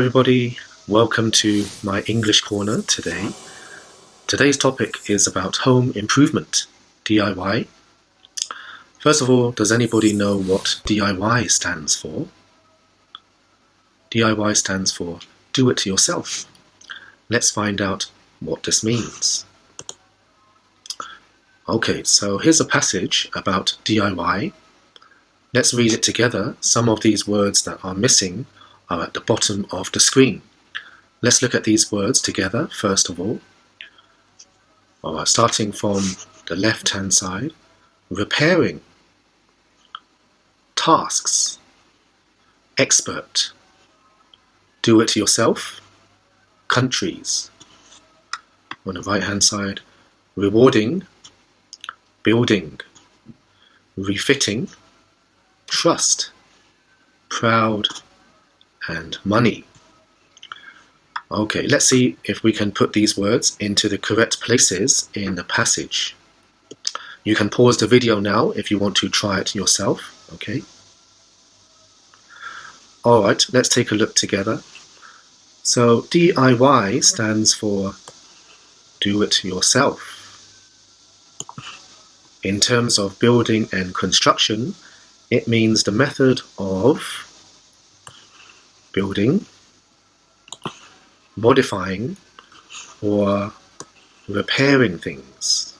everybody, welcome to my English Corner today. Today's topic is about home improvement, DIY. First of all, does anybody know what DIY stands for? DIY stands for do it yourself. Let's find out what this means. Okay, so here's a passage about DIY. Let's read it together. Some of these words that are missing are at the bottom of the screen. Let's look at these words together first of all. Alright, starting from the left-hand side. Repairing, tasks, expert, do-it-yourself, countries. On the right-hand side, rewarding, building, refitting, trust, proud, and money. Okay, let's see if we can put these words into the correct places in the passage. You can pause the video now if you want to try it yourself, okay? Alright, let's take a look together. So DIY stands for do it yourself. In terms of building and construction, it means the method of building, modifying, or repairing things.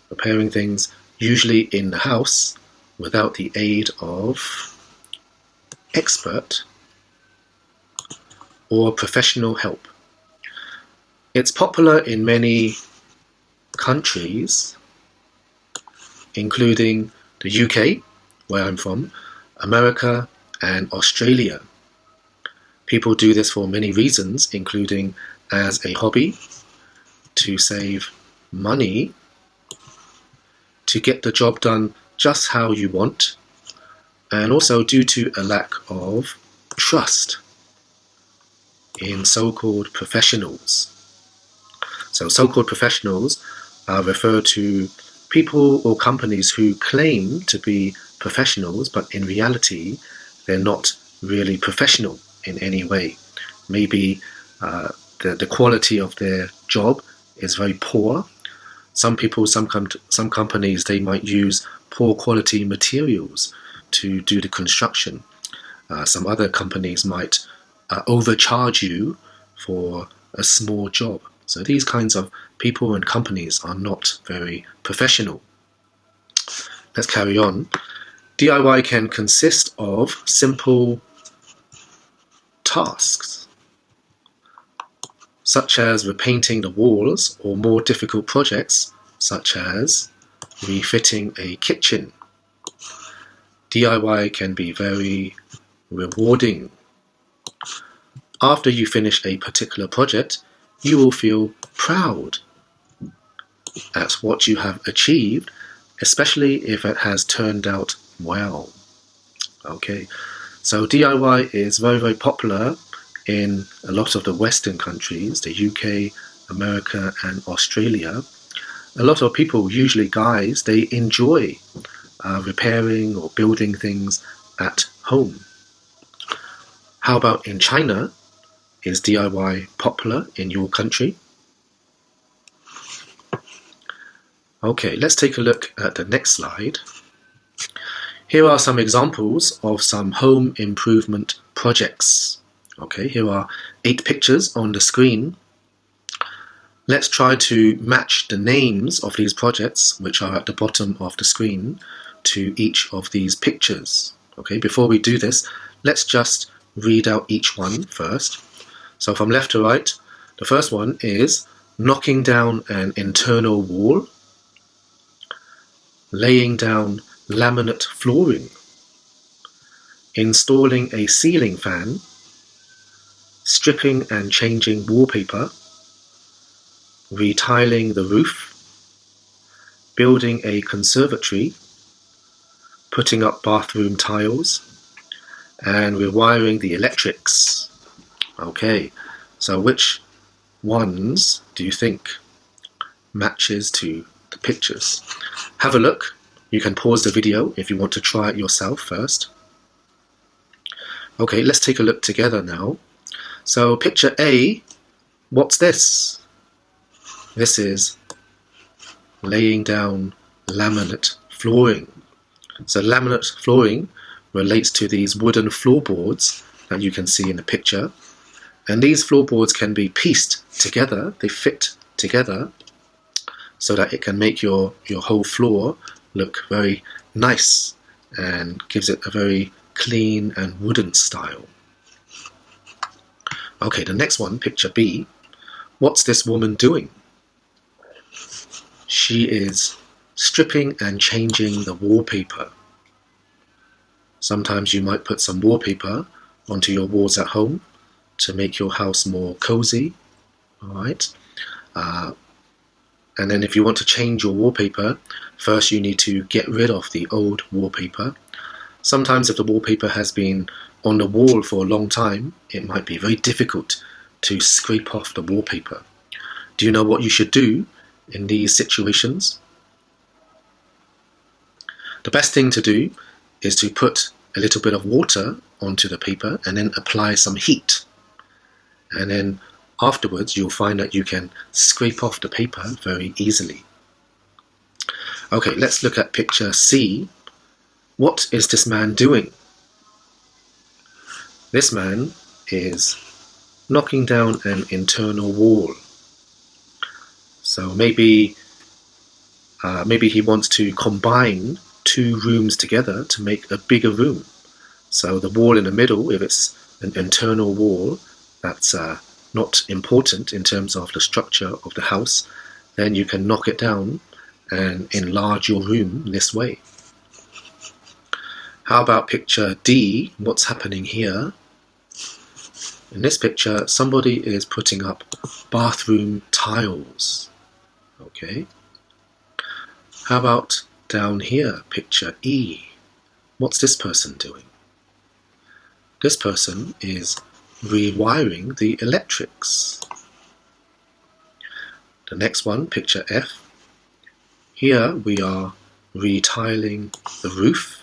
Repairing things usually in the house without the aid of expert or professional help. It's popular in many countries, including the UK, where I'm from, America, and Australia. People do this for many reasons, including as a hobby, to save money, to get the job done just how you want, and also due to a lack of trust in so-called professionals. So so-called professionals refer to people or companies who claim to be professionals, but in reality they're not really professional in any way. Maybe the quality of their job is very poor. Some people, some companies, they might use poor quality materials to do the construction. Some other companies might overcharge you for a small job. So these kinds of people and companies are not very professional. Let's carry on. DIY can consist of simple tasks, such as repainting the walls, or more difficult projects, such as refitting a kitchen. DIY can be very rewarding. After you finish a particular project, you will feel proud at what you have achieved, especially if it has turned out well. Okay, so DIY is very popular in a lot of the Western countries, the UK, America, and Australia. A lot of people, usually guys, they enjoy repairing or building things at home. How about in China? Is DIY popular in your country? Okay, let's take a look at the next slide. Here are some examples of some home improvement projects. Okay, here are 8 pictures on the screen. Let's try to match the names of these projects, which are at the bottom of the screen, to each of these pictures. Okay, before we do this, let's just read out each one first. So from left to right, the first one is knocking down an internal wall, laying down laminate flooring, installing a ceiling fan, stripping and changing wallpaper, retiling the roof, building a conservatory, putting up bathroom tiles, and rewiring the electrics. Okay, so which ones do you think matches to the pictures? Have a look. You can pause the video if you want to try it yourself first. Okay, let's take a look together now. So picture A, what's this? This is laying down laminate flooring. So laminate flooring relates to these wooden floorboards that you can see in the picture. And these floorboards can be pieced together, they fit together, so that it can make your whole floor look very nice and gives it a very clean and wooden style. Okay, the next one, picture B. What's this woman doing? She is stripping and changing the wallpaper. Sometimes you might put some wallpaper onto your walls at home to make your house more cozy. Alright. And then if you want to change your wallpaper, first you need to get rid of the old wallpaper. Sometimes if the wallpaper has been on the wall for a long time, it might be very difficult to scrape off the wallpaper. Do you know what you should do in these situations? The best thing to do is to put a little bit of water onto the paper and then apply some heat. And then afterwards you'll find that you can scrape off the paper very easily. Okay, let's look at picture C. What is this man doing? This man is knocking down an internal wall. So maybe he wants to combine two rooms together to make a bigger room. So the wall in the middle, if it's an internal wall that's not important in terms of the structure of the house, then you can knock it down and enlarge your room this way. How about picture D? What's happening here? In this picture, somebody is putting up bathroom tiles. Okay. How about down here, picture E? What's this person doing? This person is rewiring the electrics. The next one, picture F. Here we are retiling the roof.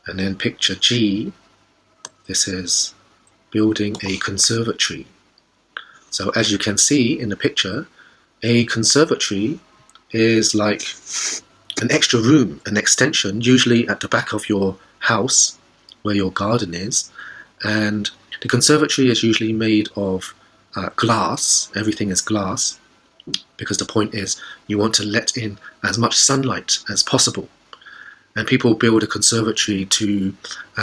And then picture G, this is building a conservatory. So as you can see in the picture, a conservatory is like an extra room, an extension, usually at the back of your house where your garden is. And the conservatory is usually made of glass. Everything is glass, because the point is you want to let in as much sunlight as possible. And people build a conservatory to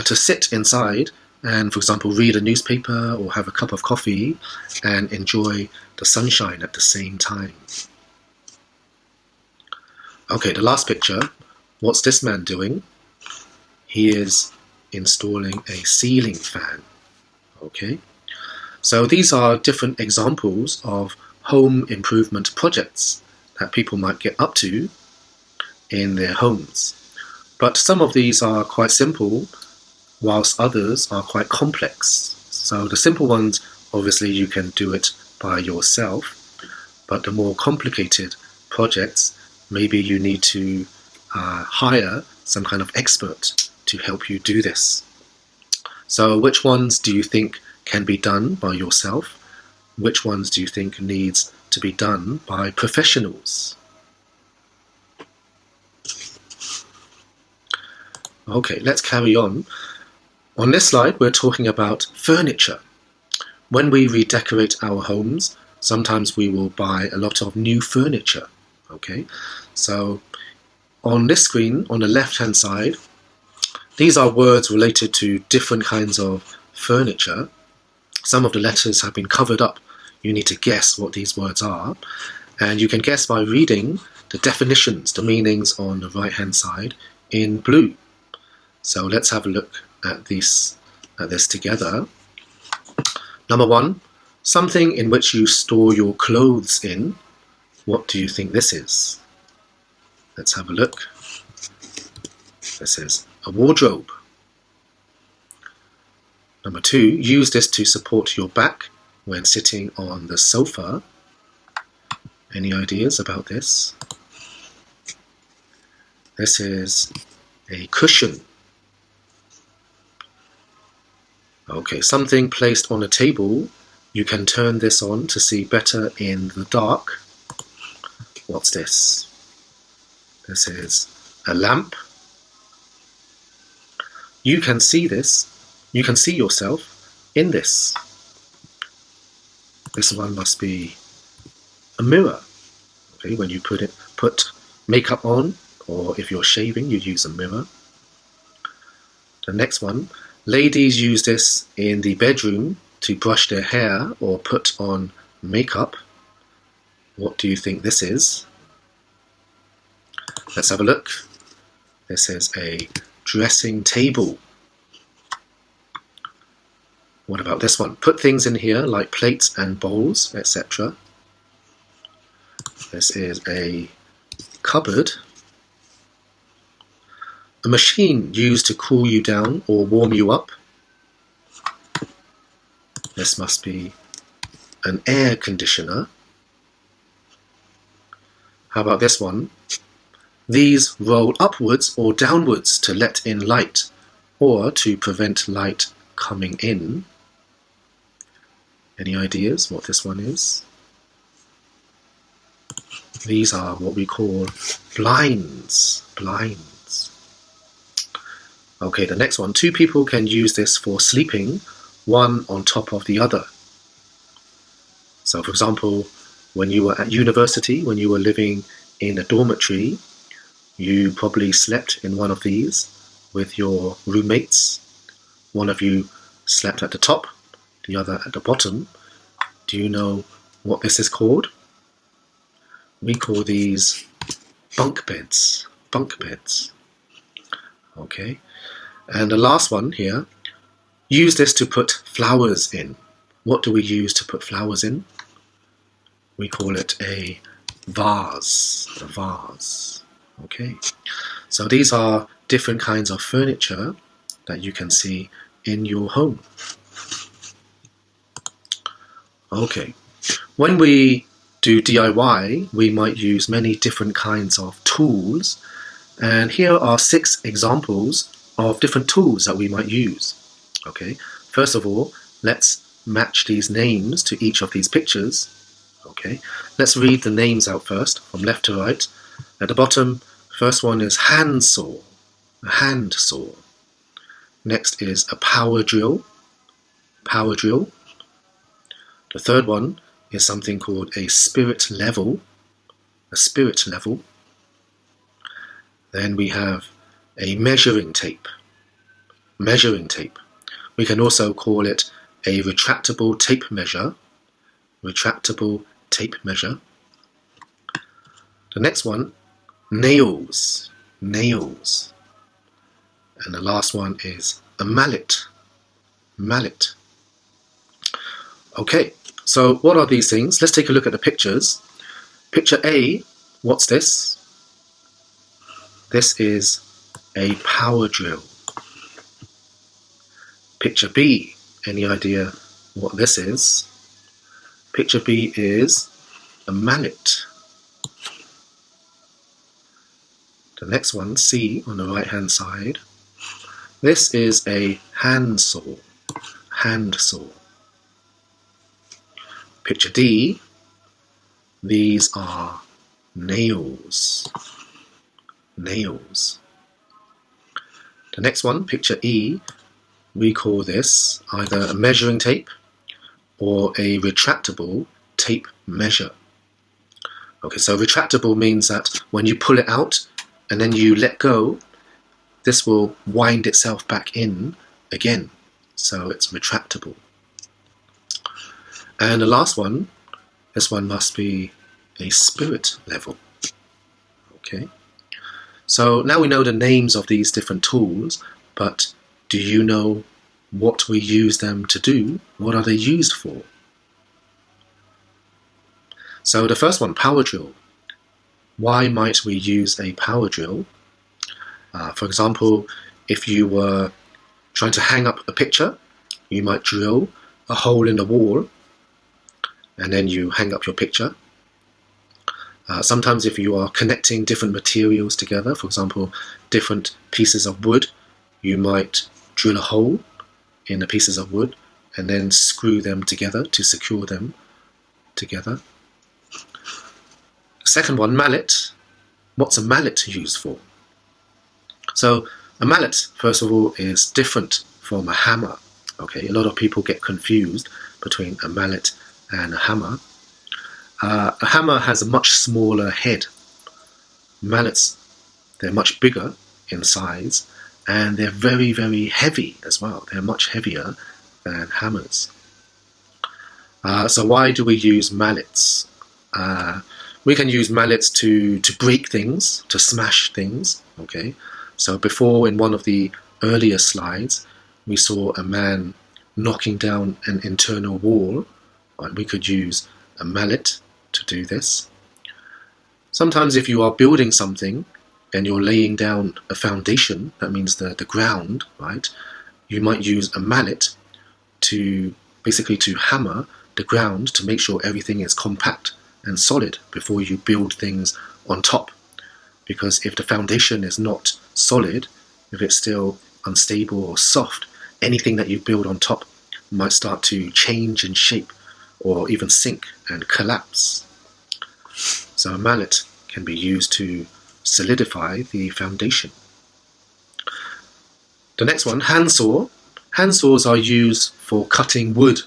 sit inside and, for example, read a newspaper or have a cup of coffee and enjoy the sunshine at the same time. Okay, the last picture. What's this man doing? He is installing a ceiling fan. Okay, so these are different examples of home improvement projects that people might get up to in their homes. But some of these are quite simple, whilst others are quite complex. So the simple ones, obviously you can do it by yourself, but the more complicated projects, maybe you need to hire some kind of expert to help you do this. So which ones do you think can be done by yourself? Which ones do you think needs to be done by professionals? Okay, let's carry on. On this slide, we're talking about furniture. When we redecorate our homes, sometimes we will buy a lot of new furniture. Okay, so on this screen, on the left-hand side, these are words related to different kinds of furniture. Some of the letters have been covered up. You need to guess what these words are. And you can guess by reading the definitions, the meanings on the right-hand side in blue. So let's have a look at this together. Number one, something in which you store your clothes in. What do you think this is? Let's have a look. This is a wardrobe. Number two, use this to support your back when sitting on the sofa. Any ideas about this? This is a cushion. Okay, something placed on a table. You can turn this on to see better in the dark. What's this? This is a lamp. You can see this. You can see yourself in this. This one must be a mirror. Okay, when you put makeup on, or if you're shaving, you use a mirror. The next one, ladies use this in the bedroom to brush their hair or put on makeup. What do you think this is? Let's have a look. This is a dressing table. What about this one? Put things in here like plates and bowls, etc. This is a cupboard. A machine used to cool you down or warm you up. This must be an air conditioner. How about this one? These roll upwards or downwards to let in light or to prevent light coming in. Any ideas what this one is? These are what we call blinds. Blinds. Okay, the next one. Two people can use this for sleeping, one on top of the other. So, for example, when you were at university, when you were living in a dormitory, you probably slept in one of these with your roommates. One of you slept at the top, the other at the bottom. Do you know what this is called? We call these bunk beds. Bunk beds. Okay. And the last one here, use this to put flowers in. What do we use to put flowers in? We call it a vase. A vase. Okay. So these are different kinds of furniture that you can see in your home. Okay. When we do DIY, we might use many different kinds of tools. And here are 6 examples of different tools that we might use. Okay. First of all, let's match these names to each of these pictures. Okay. Let's read the names out first, from left to right. At the bottom, first one is hand saw. A hand saw. Next is a power drill. Power drill. The third one is something called a spirit level. A spirit level. Then we have a measuring tape. Measuring tape. We can also call it a retractable tape measure. Retractable tape measure. The next one, nails. Nails. And the last one is a mallet. Mallet. Okay, so what are these things? Let's take a look at the pictures. Picture A, what's this? This is a power drill. Picture B, any idea what this is? Picture B is a mallet. The next one, C, on the right hand side. This is a hand saw. Hand saw. Picture D, these are nails. Nails. The next one, picture E, we call this either a measuring tape or a retractable tape measure. Okay, so retractable means that when you pull it out and then you let go, this will wind itself back in again. So it's retractable. And the last one, this one must be a spirit level. Okay. So now we know the names of these different tools, but do you know what we use them to do? What are they used for? So the first one, power drill. Why might we use a power drill? For example, if you were trying to hang up a picture, you might drill a hole in the wall and then you hang up your picture. Sometimes if you are connecting different materials together, for example, different pieces of wood, you might drill a hole in the pieces of wood and then screw them together to secure them together. Second one, mallet. What's a mallet used for? So a mallet, first of all, is different from a hammer. Okay, a lot of people get confused between a mallet and a hammer. A hammer has a much smaller head. Mallets, they're much bigger in size, and they're very, very heavy as well. They're much heavier than hammers. So why do we use mallets? We can use mallets to break things, to smash things. Okay, so before, in one of the earlier slides, we saw a man knocking down an internal wall. Right? We could use a mallet to do this. Sometimes if you are building something and you're laying down a foundation, that means the ground, right? You might use a mallet to basically to hammer the ground to make sure everything is compact and solid before you build things on top. Because if the foundation is not solid, if it's still unstable or soft, anything that you build on top might start to change in shape or even sink and collapse. So a mallet can be used to solidify the foundation. The next one, handsaw. Handsaws are used for cutting wood.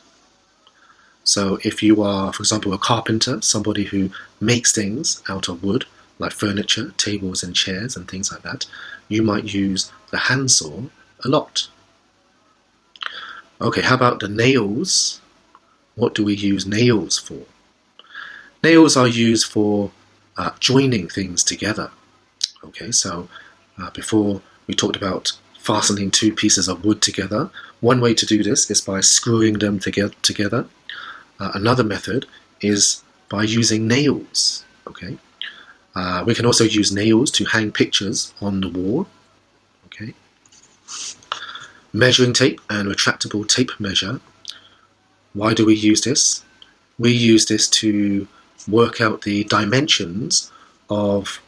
So if you are, for example, a carpenter, somebody who makes things out of wood, like furniture, tables and chairs and things like that, you might use the handsaw a lot. Okay, how about the nails? What do we use nails for? Nails are used for joining things together. Okay, so before we talked about fastening two pieces of wood together. One way to do this is by screwing them together. Another method is by using nails. Okay, we can also use nails to hang pictures on the wall. Okay, measuring tape and retractable tape measure. Why do we use this? We use this to work out the dimensions of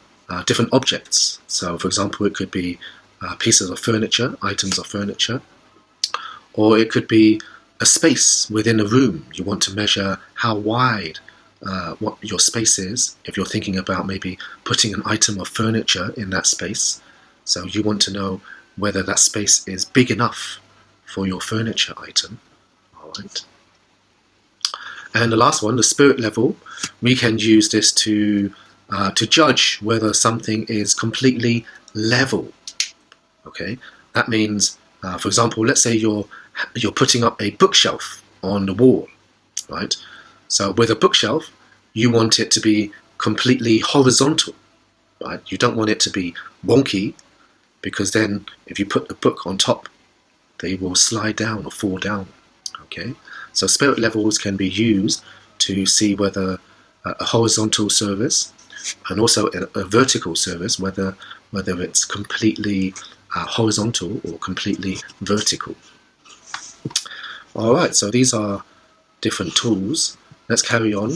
different objects. So, for example, it could be pieces of furniture, items of furniture, or it could be a space within a room. You want to measure how wide what your space is if you're thinking about maybe putting an item of furniture in that space. So you want to know whether that space is big enough for your furniture item. All right. And the last one, the spirit level, we can use this to judge whether something is completely level. Okay, that means, for example, let's say you're putting up a bookshelf on the wall, right? So with a bookshelf, you want it to be completely horizontal, right? You don't want it to be wonky, because then if you put the book on top, they will slide down or fall down. Okay, so spirit levels can be used to see whether a horizontal surface and also a vertical surface, whether it's completely horizontal or completely vertical. All right, so these are different tools. Let's carry on.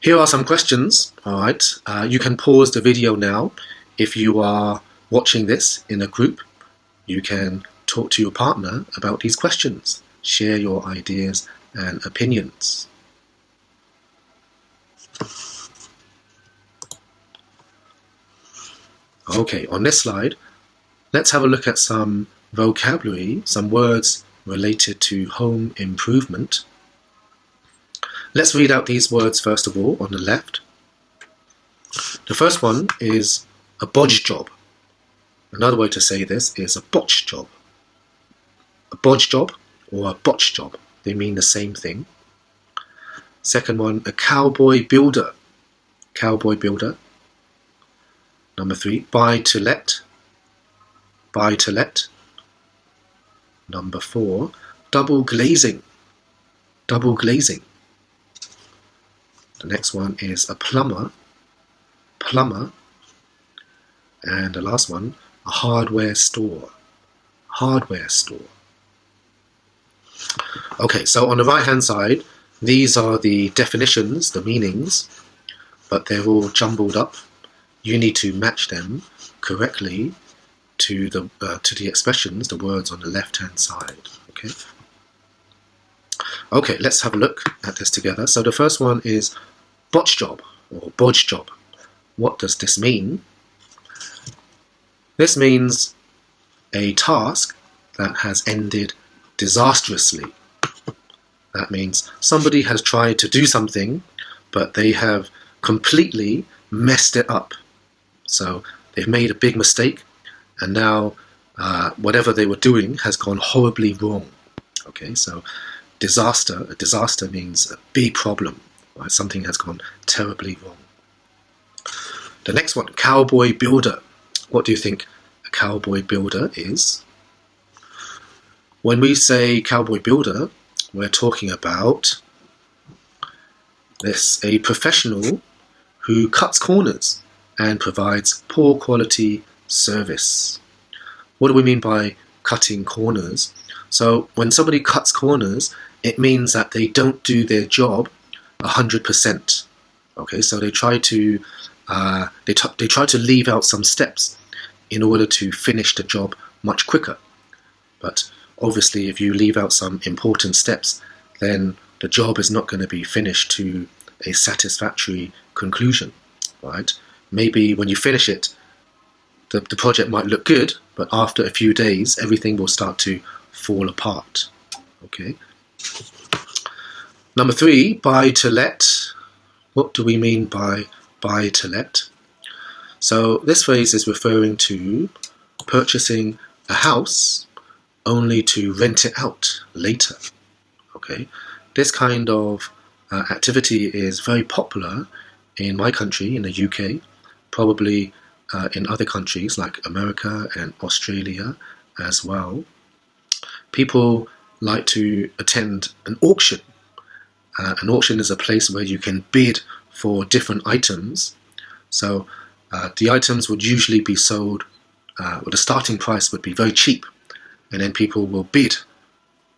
Here are some questions. All right, you can pause the video now. If you are watching this in a group, you can talk to your partner about these questions. Share your ideas and opinions. Okay, on this slide, let's have a look at some vocabulary, some words related to home improvement. Let's read out these words first of all on the left. The first one is a bodge job. Another way to say this is a botch job. A bodge job or a botch job, they mean the same thing. Second one, a cowboy builder. Cowboy builder. Number 3, buy to let. Buy to let. Number 4, double glazing. Double glazing. The next one is a plumber. Plumber. And the last one, a hardware store. Hardware store. Okay, so on the right hand side, these are the definitions, the meanings, but they're all jumbled up. You need to match them correctly to the expressions, the words on the left-hand side. Okay. Okay, let's have a look at this together. So the first one is botch job or bodge job. What does this mean? This means a task that has ended disastrously. That means somebody has tried to do something, but they have completely messed it up. So they've made a big mistake, and now whatever they were doing has gone horribly wrong. Okay, so a disaster means a big problem, right? Something has gone terribly wrong. The next one, cowboy builder. What do you think a cowboy builder is? When we say cowboy builder, we're talking about a professional who cuts corners and provides poor quality service. What do we mean by cutting corners? So when somebody cuts corners, it means that they don't do their job 100%. Okay, so they try to leave out some steps in order to finish the job much quicker. But obviously, if you leave out some important steps, then the job is not going to be finished to a satisfactory conclusion, right? Maybe when you finish it, the project might look good, but after a few days, everything will start to fall apart. Okay. Number 3, buy to let. What do we mean by buy to let? So this phrase is referring to purchasing a house only to rent it out later. Okay, this kind of activity is very popular in my country, in the UK, probably in other countries like America and Australia as well. People like to attend an auction. An auction is a place where you can bid for different items. So the items would usually be sold, or the starting price would be very cheap, and then people will bid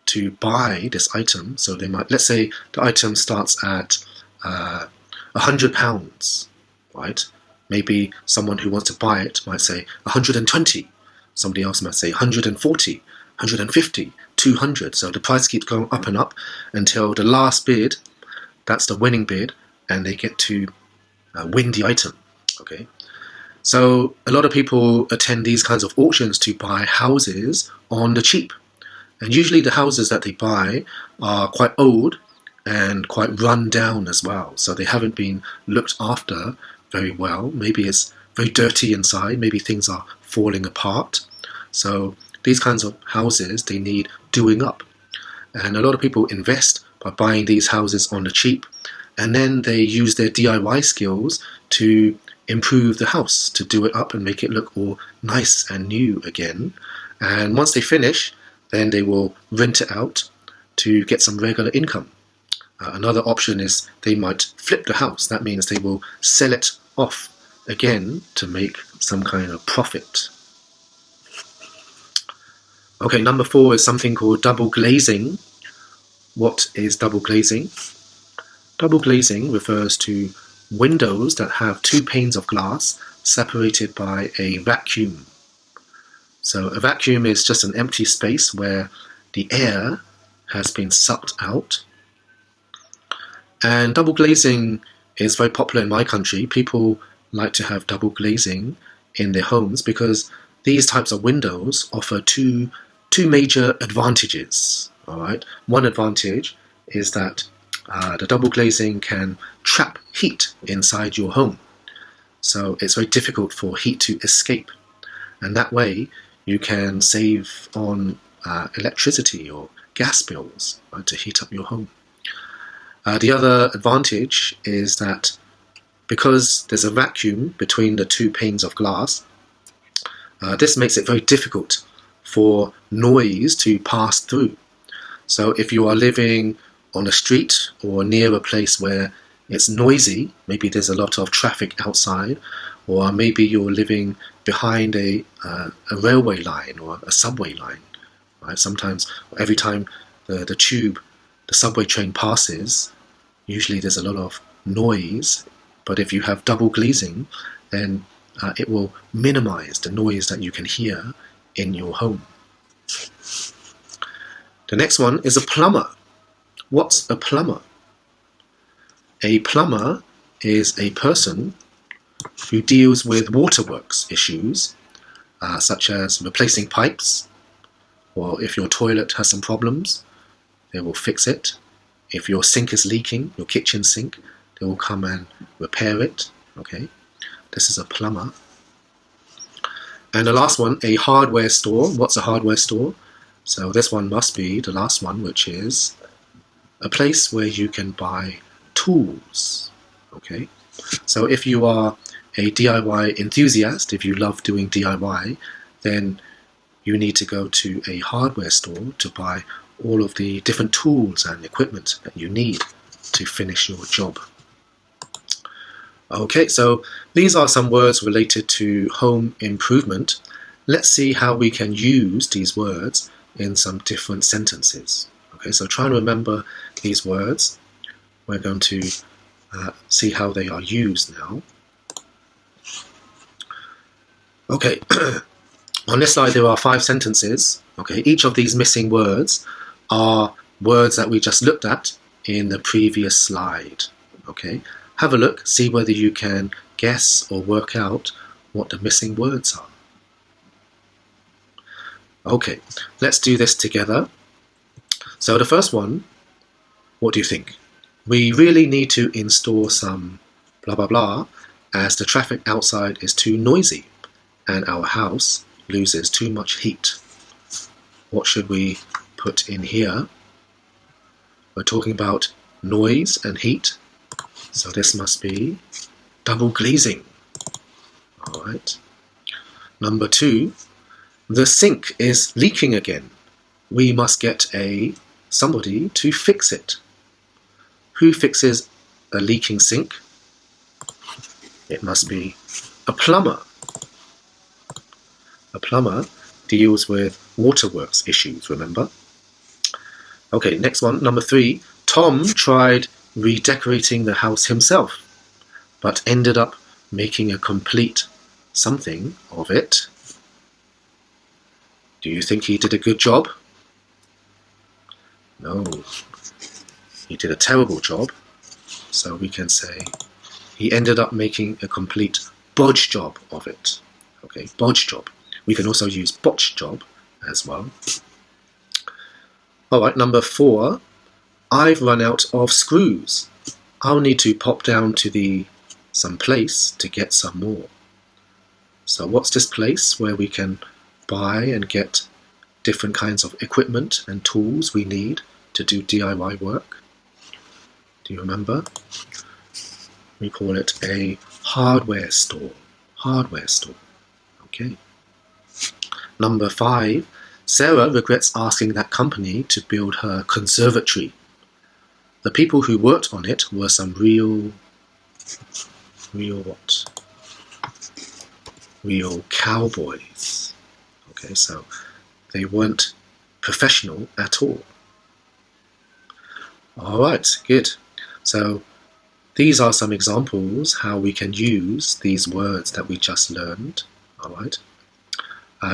to buy this item. So they might, let's say the item starts at £100, right? Maybe someone who wants to buy it might say 120. Somebody else might say 140, 150, 200. So the price keeps going up and up until the last bid, that's the winning bid, and they get to win the item. Okay. So a lot of people attend these kinds of auctions to buy houses on the cheap. And usually the houses that they buy are quite old and quite run down as well. So they haven't been looked after very well. Maybe it's very dirty inside. Maybe things are falling apart. So these kinds of houses, they need doing up. And a lot of people invest by buying these houses on the cheap. And then they use their DIY skills to improve the house, to do it up and make it look all nice and new again. And once they finish, then they will rent it out to get some regular income. Another option is they might flip the house. That means they will sell it off again to make some kind of profit. Okay, number 4 is something called double glazing. What is double glazing? Double glazing refers to windows that have 2 panes of glass separated by a vacuum. So a vacuum is just an empty space where the air has been sucked out. And double glazing is very popular in my country. People like to have double glazing in their homes because these types of windows offer two major advantages. All right. One advantage is that the double glazing can trap heat inside your home. So it's very difficult for heat to escape. And that way you can save on electricity or gas bills, right, to heat up your home. The other advantage is that because there's a vacuum between the 2 panes of glass, this makes it very difficult for noise to pass through. So if you are living on a street or near a place where it's noisy, maybe there's a lot of traffic outside, or maybe you're living behind a railway line or a subway line, right? Sometimes, every time the subway train passes, usually there's a lot of noise, but if you have double glazing, then it will minimize the noise that you can hear in your home. The next one is a plumber. What's a plumber? A plumber is a person who deals with waterworks issues, such as replacing pipes, or if your toilet has some problems, they will fix it. If your sink is leaking, your kitchen sink, they will come and repair it. Okay, this is a plumber. And the last one, a hardware store. What's a hardware store? So this one must be the last one, which is a place where you can buy tools. Okay, so if you are a DIY enthusiast, if you love doing DIY, then you need to go to a hardware store to buy all of the different tools and equipment that you need to finish your job. Okay, so these are some words related to home improvement. Let's see how we can use these words in some different sentences. Okay, so try and remember these words. We're going to see how they are used now. Okay, on this slide there are 5 sentences. Okay, each of these missing words are words that we just looked at in the previous slide. Okay, have a look, see whether you can guess or work out what the missing words are. Okay, let's do this together. So the first one, what do you think? We really need to install some blah blah blah as the traffic outside is too noisy and our house loses too much heat. What should we put in here? We're talking about noise and heat, so this must be double glazing. All right. Number 2, the sink is leaking again. We must get somebody to fix it. Who fixes a leaking sink? It must be a plumber. A plumber deals with waterworks issues, remember? Okay, next one, number 3. Tom tried redecorating the house himself, but ended up making a complete something of it. Do you think he did a good job? No, he did a terrible job. So we can say he ended up making a complete bodge job of it. Okay, bodge job. We can also use botch job as well. Alright, number 4. I've run out of screws. I'll need to pop down to some place to get some more. So what's this place where we can buy and get different kinds of equipment and tools we need to do DIY work? Do you remember? We call it a hardware store. Hardware store. Okay. Number 5. Sarah regrets asking that company to build her conservatory. The people who worked on it were some real what? Real cowboys. Okay, so they weren't professional at all. Alright, good. So these are some examples how we can use these words that we just learned. Alright.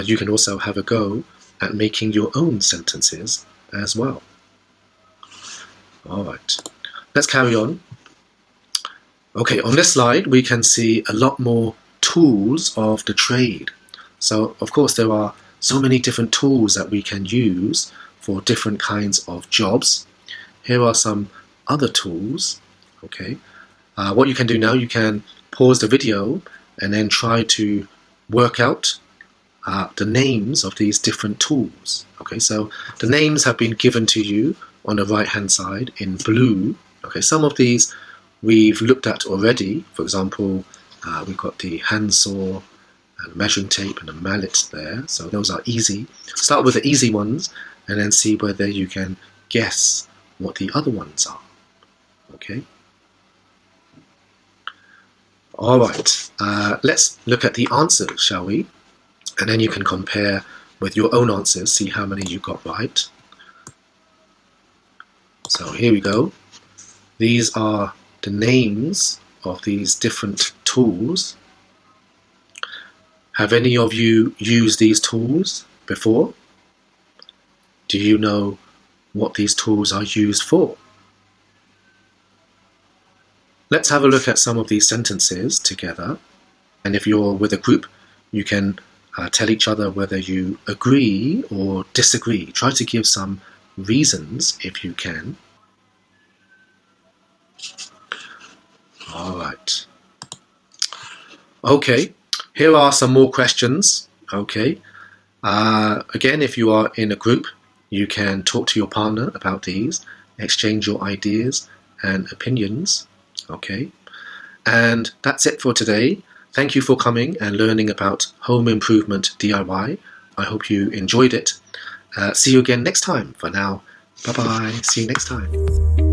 You can also have a go at making your own sentences as well. Alright, let's carry on. Okay, on this slide we can see a lot more tools of the trade. So of course there are so many different tools that we can use for different kinds of jobs. Here are some other tools. Okay, what you can do now, you can pause the video and then try to work out the names of these different tools. Okay, so the names have been given to you on the right hand side in blue. Okay, some of these we've looked at already. For example, we've got the handsaw and measuring tape and a mallet there, so those are easy. Start with the easy ones and then see whether you can guess what the other ones are. Okay. Alright, let's look at the answers, shall we? And then you can compare with your own answers, see how many you got right. So here we go. These are the names of these different tools. Have any of you used these tools before? Do you know what these tools are used for? Let's have a look at some of these sentences together. And if you're with a group, you can tell each other whether you agree or disagree. Try to give some reasons if you can. All right. Okay, here are some more questions. Okay. Again, if you are in a group, you can talk to your partner about these, exchange your ideas and opinions. Okay. And that's it for today. Thank you for coming and learning about home improvement DIY. I hope you enjoyed it. See you again next time. For now, bye-bye. See you next time.